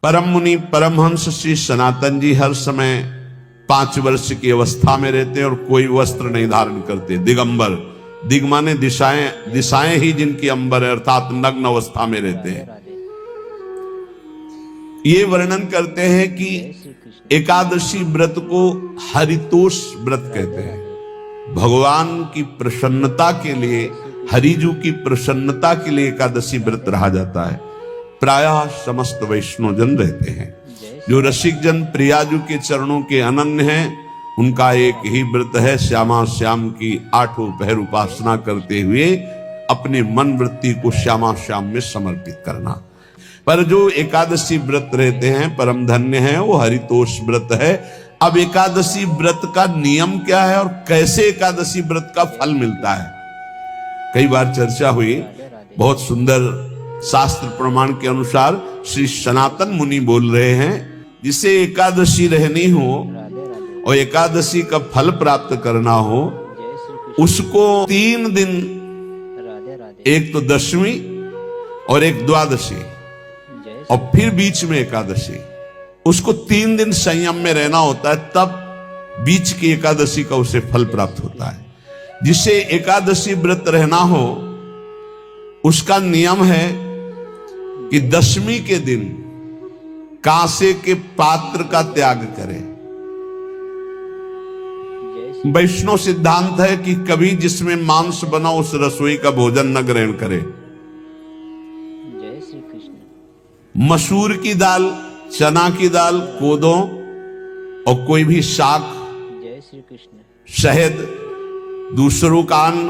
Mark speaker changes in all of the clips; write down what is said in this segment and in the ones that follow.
Speaker 1: परम मुनि परमहंस श्री सनातन जी हर समय 5 वर्ष की अवस्था में रहते हैं और कोई वस्त्र नहीं धारण करते, दिगंबर। दिग माने दिशाएं, दिशाएं ही जिनकी अंबर है, अर्थात नग्न अवस्था में रहते हैं। ये वर्णन करते हैं कि एकादशी व्रत को हरितोष व्रत कहते हैं। भगवान की प्रसन्नता के लिए, हरिजू की प्रसन्नता के लिए एकादशी व्रत रहा जाता है। प्रायः समस्त वैष्णव जन रहते हैं। जो रसिक जन प्रियाजू के चरणों के अनन्य हैं, उनका एक ही व्रत है, श्यामा श्याम की 8 पहर उपासना करते हुए अपने मन वृत्ति को श्यामा श्याम में समर्पित करना। पर जो एकादशी व्रत रहते हैं परम धन्य है, वो हरितोष व्रत है। अब एकादशी व्रत का नियम क्या है और कैसे एकादशी व्रत का फल मिलता है, कई बार चर्चा हुई। बहुत सुंदर शास्त्र प्रमाण के अनुसार श्री सनातन मुनि बोल रहे हैं, जिसे एकादशी रहनी हो और एकादशी का फल प्राप्त करना हो, उसको 3 दिन, एक तो दशमी और एक द्वादशी और फिर बीच में एकादशी, उसको 3 दिन संयम में रहना होता है, तब बीच की एकादशी का उसे फल प्राप्त होता है। जिसे एकादशी व्रत रहना हो उसका नियम है कि दशमी के दिन कांसे के पात्र का त्याग करें। वैष्णव सिद्धांत है कि कभी जिसमें मांस बना उस रसोई का भोजन न ग्रहण करे।
Speaker 2: जय श्री कृष्ण।
Speaker 1: मसूर की दाल, चना की दाल, कोदों और कोई भी शाक,
Speaker 2: जय श्री कृष्ण।
Speaker 1: शहद, दूसरों का अन्न,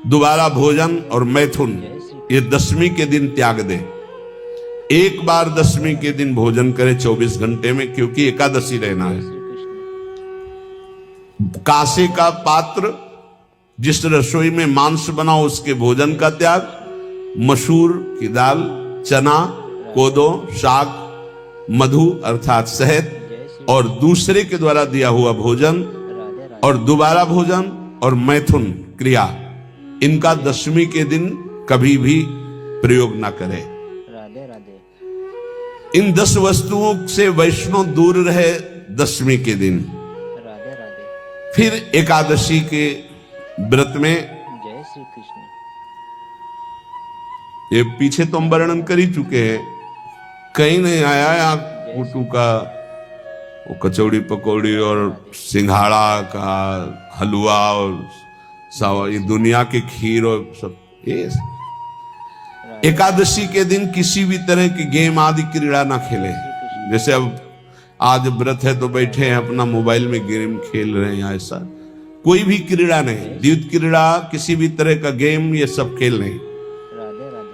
Speaker 1: दोबारा भोजन और मैथुन, ये दशमी के दिन त्याग दे। एक बार दशमी के दिन भोजन करे 24 घंटे में, क्योंकि एकादशी रहना है। कांसे का पात्र, जिस रसोई में मांस बना उसके भोजन का त्याग, मसूर की दाल, चना, कोदो, शाक, मधु अर्थात शहद और दूसरे के द्वारा दिया हुआ भोजन और दोबारा भोजन और मैथुन क्रिया, इनका दशमी के दिन कभी भी प्रयोग ना करें।
Speaker 2: राधे राधे।
Speaker 1: इन 10 वस्तुओं से वैष्णव दूर रहे दशमी के दिन।
Speaker 2: राधे राधे।
Speaker 1: फिर एकादशी के व्रत में,
Speaker 2: जय श्री कृष्ण।
Speaker 1: ये पीछे तो हम वर्णन कर ही चुके हैं, कहीं नहीं आया यहाँ कुटू का वो कचौड़ी पकौड़ी और सिंघाड़ा का हलवा और ये दुनिया के खीर और सब। ये एकादशी के दिन किसी भी तरह की गेम आदि क्रीड़ा ना खेले। जैसे अब आज व्रत है तो बैठे हैं अपना मोबाइल में गेम खेल रहे हैं, ऐसा कोई भी क्रीड़ा नहीं। द्यूत क्रीड़ा, किसी भी तरह का गेम, ये सब खेल नहीं।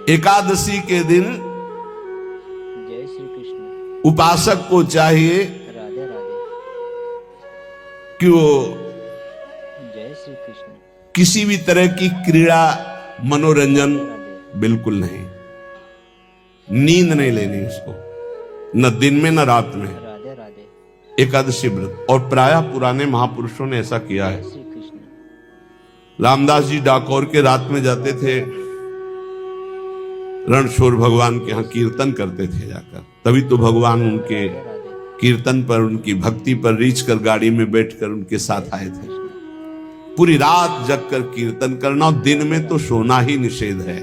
Speaker 1: एकादशी के दिन
Speaker 2: जय श्री कृष्ण
Speaker 1: उपासक को चाहिए
Speaker 2: राधे राधे
Speaker 1: कि वो
Speaker 2: जय श्री कृष्ण
Speaker 1: किसी भी तरह की क्रीड़ा, मनोरंजन बिल्कुल नहीं, नींद नहीं लेनी उसको, न दिन में न रात में।
Speaker 2: राधे राधे।
Speaker 1: एकादशी व्रत, और प्रायः पुराने महापुरुषों ने ऐसा किया है।
Speaker 2: जय श्री कृष्ण।
Speaker 1: रामदास जी डाकोर के रात में जाते थे, रणछोड़ भगवान के यहाँ कीर्तन करते थे जाकर, तभी तो भगवान उनके कीर्तन पर, उनकी भक्ति पर रीछ कर गाड़ी में बैठकर उनके साथ आए थे। पूरी रात जगकर कीर्तन करना, और दिन में तो सोना ही निषेध है।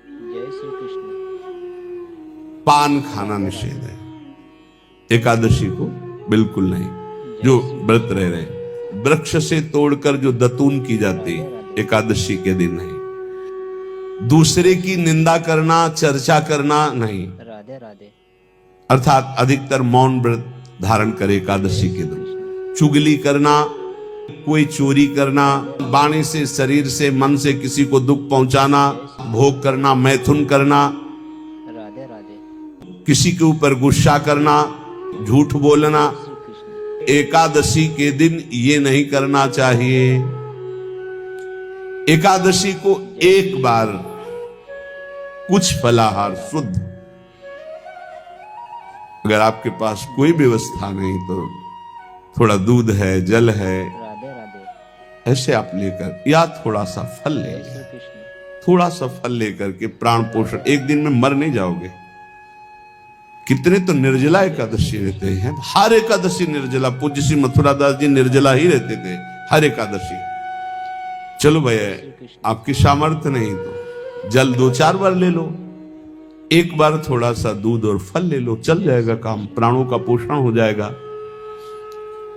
Speaker 2: जय श्री कृष्ण।
Speaker 1: पान खाना निषेध है, एकादशी को बिल्कुल नहीं। जो व्रत रह रहे, वृक्ष से तोड़कर जो दतून की जाती एकादशी के दिन नहीं। दूसरे की निंदा करना, चर्चा करना नहीं।
Speaker 2: राधे राधे।
Speaker 1: अर्थात अधिकतर मौन व्रत धारण करे एकादशी के दिन। चुगली करना, कोई चोरी करना, वाणी से, शरीर से, मन से किसी को दुख पहुंचाना, भोग करना, मैथुन करना,
Speaker 2: राधे राधे।
Speaker 1: किसी के ऊपर गुस्सा करना, झूठ बोलना,
Speaker 2: श्री कृष्ण।
Speaker 1: एकादशी के दिन ये नहीं करना चाहिए। एकादशी को एक बार कुछ फलाहार शुद्ध, अगर आपके पास कोई व्यवस्था नहीं तो थोड़ा दूध है, जल है,
Speaker 2: राधे राधे।
Speaker 1: ऐसे आप लेकर, या थोड़ा सा फल ले
Speaker 2: जय
Speaker 1: लिया,
Speaker 2: श्री कृष्ण।
Speaker 1: थोड़ा सा फल लेकर के प्राण पोषण, एक दिन में मर नहीं जाओगे। कितने तो निर्जला एकादशी रहते हैं, हर एकादशी निर्जला। पूज्य श्री मथुरा दास जी निर्जला ही रहते थे हर एकादशी। चलो भैया आपकी सामर्थ्य नहीं तो जल 2-4 बार ले लो, एक बार थोड़ा सा दूध और फल ले लो, चल जाएगा काम, प्राणों का पोषण हो जाएगा।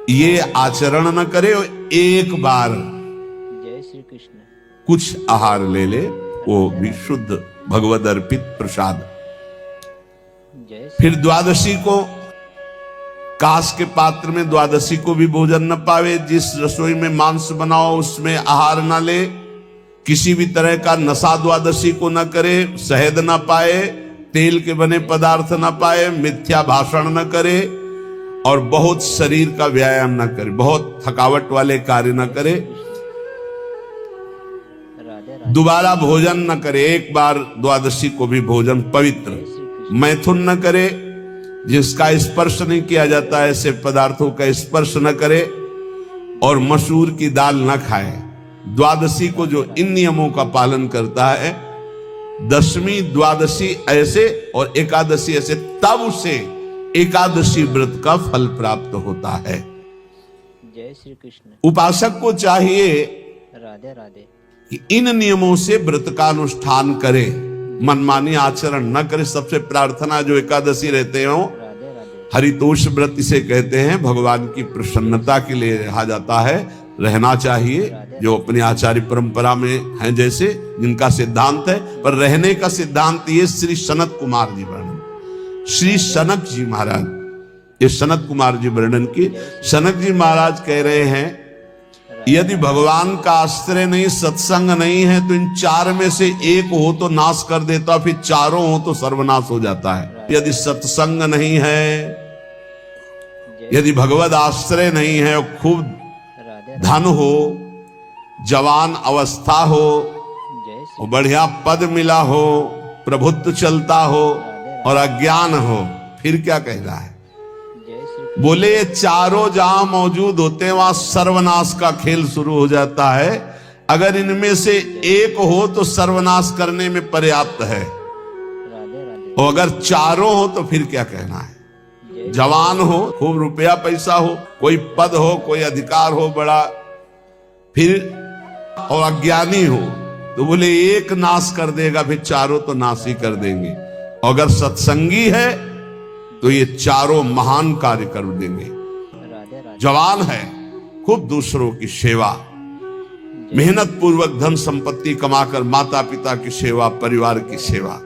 Speaker 1: ये आचरण न करे और एक बार
Speaker 2: जय श्री कृष्ण।
Speaker 1: कुछ आहार ले ले, वो भी शुद्ध भगवद अर्पित प्रसाद।
Speaker 2: जय श्री
Speaker 1: फिर द्वादशी को कांस के पात्र में द्वादशी को भी भोजन न पावे। जिस रसोई में मांस बनाओ उसमें आहार न ले, किसी भी तरह का नशा द्वादशी को न करे, शहद न पाए, तेल के बने पदार्थ न पाए, मिथ्या भाषण न करे और बहुत शरीर का व्यायाम न करे, बहुत थकावट वाले कार्य न करे,
Speaker 2: राधे राधे।
Speaker 1: दोबारा भोजन न करे, एक बार द्वादशी को भी भोजन पवित्र, मैथुन न करे, जिसका स्पर्श नहीं किया जाता है ऐसे पदार्थों का स्पर्श न करे और मसूर की दाल न खाए। द्वादशी को जो इन नियमों का पालन करता है, दशमी द्वादशी ऐसे और एकादशी ऐसे, तब उसे एकादशी व्रत का फल प्राप्त होता है।
Speaker 2: जय श्री कृष्ण।
Speaker 1: उपासक को चाहिए
Speaker 2: राधे राधे।
Speaker 1: कि इन नियमों से व्रत का अनुष्ठान करे, मनमानी आचरण न करे। सबसे प्रार्थना जो एकादशी रहते हो,
Speaker 2: राधे राधे।
Speaker 1: हरितोष व्रत इसे कहते हैं, भगवान की प्रसन्नता के लिए रहा जाता है, रहना चाहिए। जो अपनी आचार्य परंपरा में है, जैसे जिनका सिद्धांत है, पर रहने का सिद्धांत ये श्री सनत कुमार जी वर्णन, श्री सनक जी महाराज, ये सनत कुमार जी वर्णन की। सनक जी महाराज कह रहे हैं, यदि भगवान का आश्रय नहीं, सत्संग नहीं है, तो इन 4 में से एक हो तो नाश कर देता, फिर चारों हो तो सर्वनाश हो जाता है। यदि सत्संग नहीं है, यदि भगवद आश्रय नहीं है और खूब
Speaker 2: राधे
Speaker 1: धन हो, जवान अवस्था हो
Speaker 2: जय श्री
Speaker 1: और बढ़िया पद मिला हो, प्रभुत्व चलता हो और अज्ञान हो, फिर क्या कह रहा है?
Speaker 2: जय श्री
Speaker 1: बोले ये चारों जहां मौजूद होते हैं वहां सर्वनाश का खेल शुरू हो जाता है। अगर इनमें से एक हो तो सर्वनाश करने में पर्याप्त है,
Speaker 2: राधे राधे।
Speaker 1: और अगर चारों हो तो फिर क्या कहना है?
Speaker 2: जय
Speaker 1: जवान हो, खूब रुपया पैसा हो, कोई पद हो, कोई अधिकार हो बड़ा, फिर और अज्ञानी हो, तो बोले एक नाश कर देगा, फिर चारों तो नाश ही कर देंगे। और अगर सत्संगी है तो ये चारों महान कार्य कर देंगे।
Speaker 2: राधे राधे।
Speaker 1: जवान है, खूब दूसरों की सेवा, मेहनत पूर्वक धन संपत्ति कमाकर माता पिता की सेवा, परिवार की सेवा,